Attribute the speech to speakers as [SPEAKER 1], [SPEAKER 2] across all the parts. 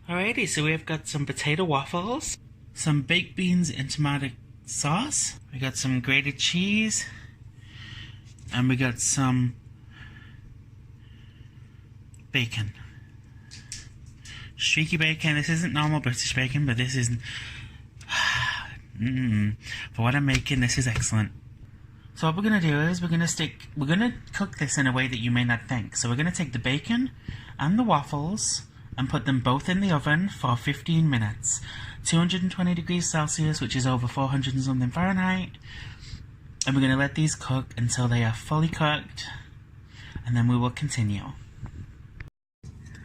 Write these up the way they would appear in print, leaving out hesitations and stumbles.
[SPEAKER 1] Alrighty, so we've got some potato waffles, some baked beans in tomato sauce, we got some grated cheese, and we got some bacon. Streaky bacon. This isn't normal British bacon, but this is... For what I'm making, this is excellent. So what we're going to do is we're going to cook this in a way that you may not think. So we're going to take the bacon and the waffles and put them both in the oven for 15 minutes. 220 degrees Celsius, which is over 400 and something Fahrenheit. And we're going to let these cook until they are fully cooked. And then we will continue.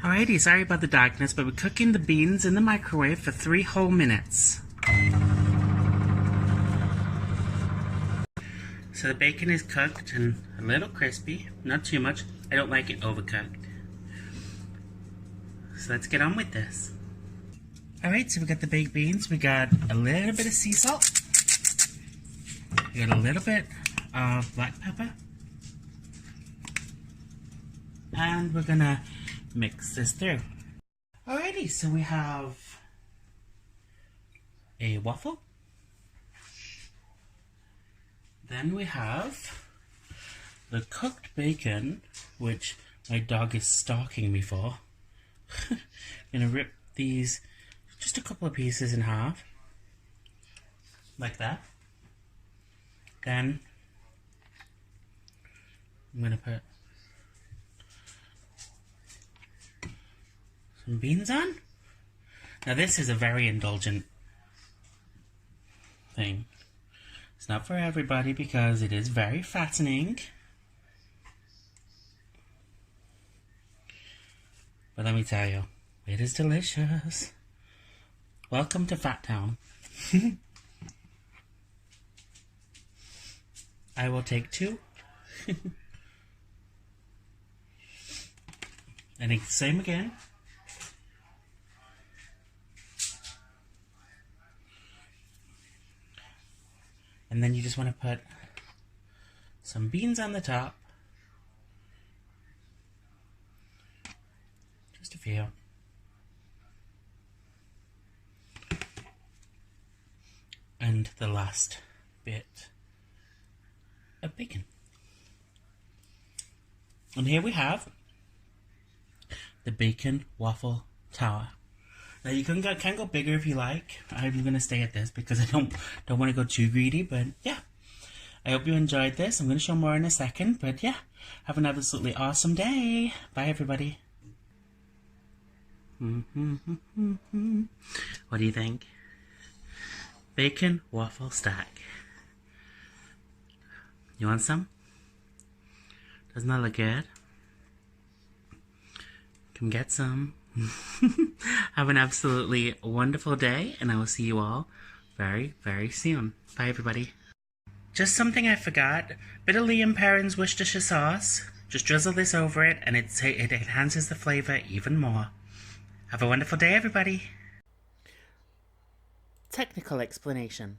[SPEAKER 1] Alrighty, sorry about the darkness, but we're cooking the beans in the microwave for 3 whole minutes. So the bacon is cooked and a little crispy, not too much. I don't like it overcooked. So let's get on with this. Alright, so we got the baked beans, we got a little bit of sea salt, we got a little bit of black pepper, and we're gonna mix this through. Alrighty, so we have a waffle. Then we have the cooked bacon, which my dog is stalking me for. I'm gonna rip these just a couple of pieces in half, like that. Then I'm gonna put some beans on. Now this is a very indulgent thing. It's not for everybody because it is very fattening. But let me tell you, it is delicious. Welcome to Fat Town. I will take 2. And it's the same again. And then you just want to put some beans on the top. Just a few. And the last bit of bacon. And here we have the bacon waffle tower. Now you can go bigger if you like. I'm going to stay at this because I don't want to go too greedy, but yeah. I hope you enjoyed this. I'm going to show more in a second, but yeah. Have an absolutely awesome day. Bye everybody. What do you think? Bacon waffle stack. You want some? Doesn't that look good? Come get some. Have an absolutely wonderful day, and I will see you all very, very soon. Bye, everybody. Just something I forgot. Bit of Liam Perrin's Worcestershire sauce. Just drizzle this over it, and it enhances the flavor even more. Have a wonderful day, everybody. Technical explanation.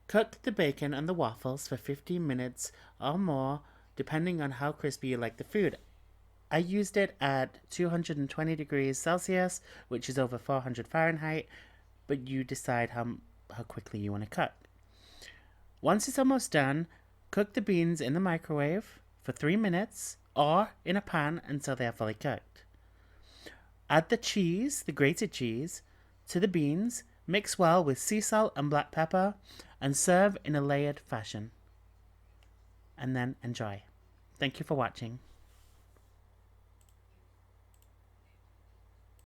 [SPEAKER 1] Cook the bacon and the waffles for 15 minutes or more, depending on how crispy you like the food. I used it at 220 degrees Celsius, which is over 400 Fahrenheit, but you decide how quickly you want to cook. Once it's almost done, cook the beans in the microwave for 3 minutes or in a pan until they are fully cooked. Add the cheese, the grated cheese, to the beans, mix well with sea salt and black pepper, and serve in a layered fashion. And then enjoy. Thank you for watching.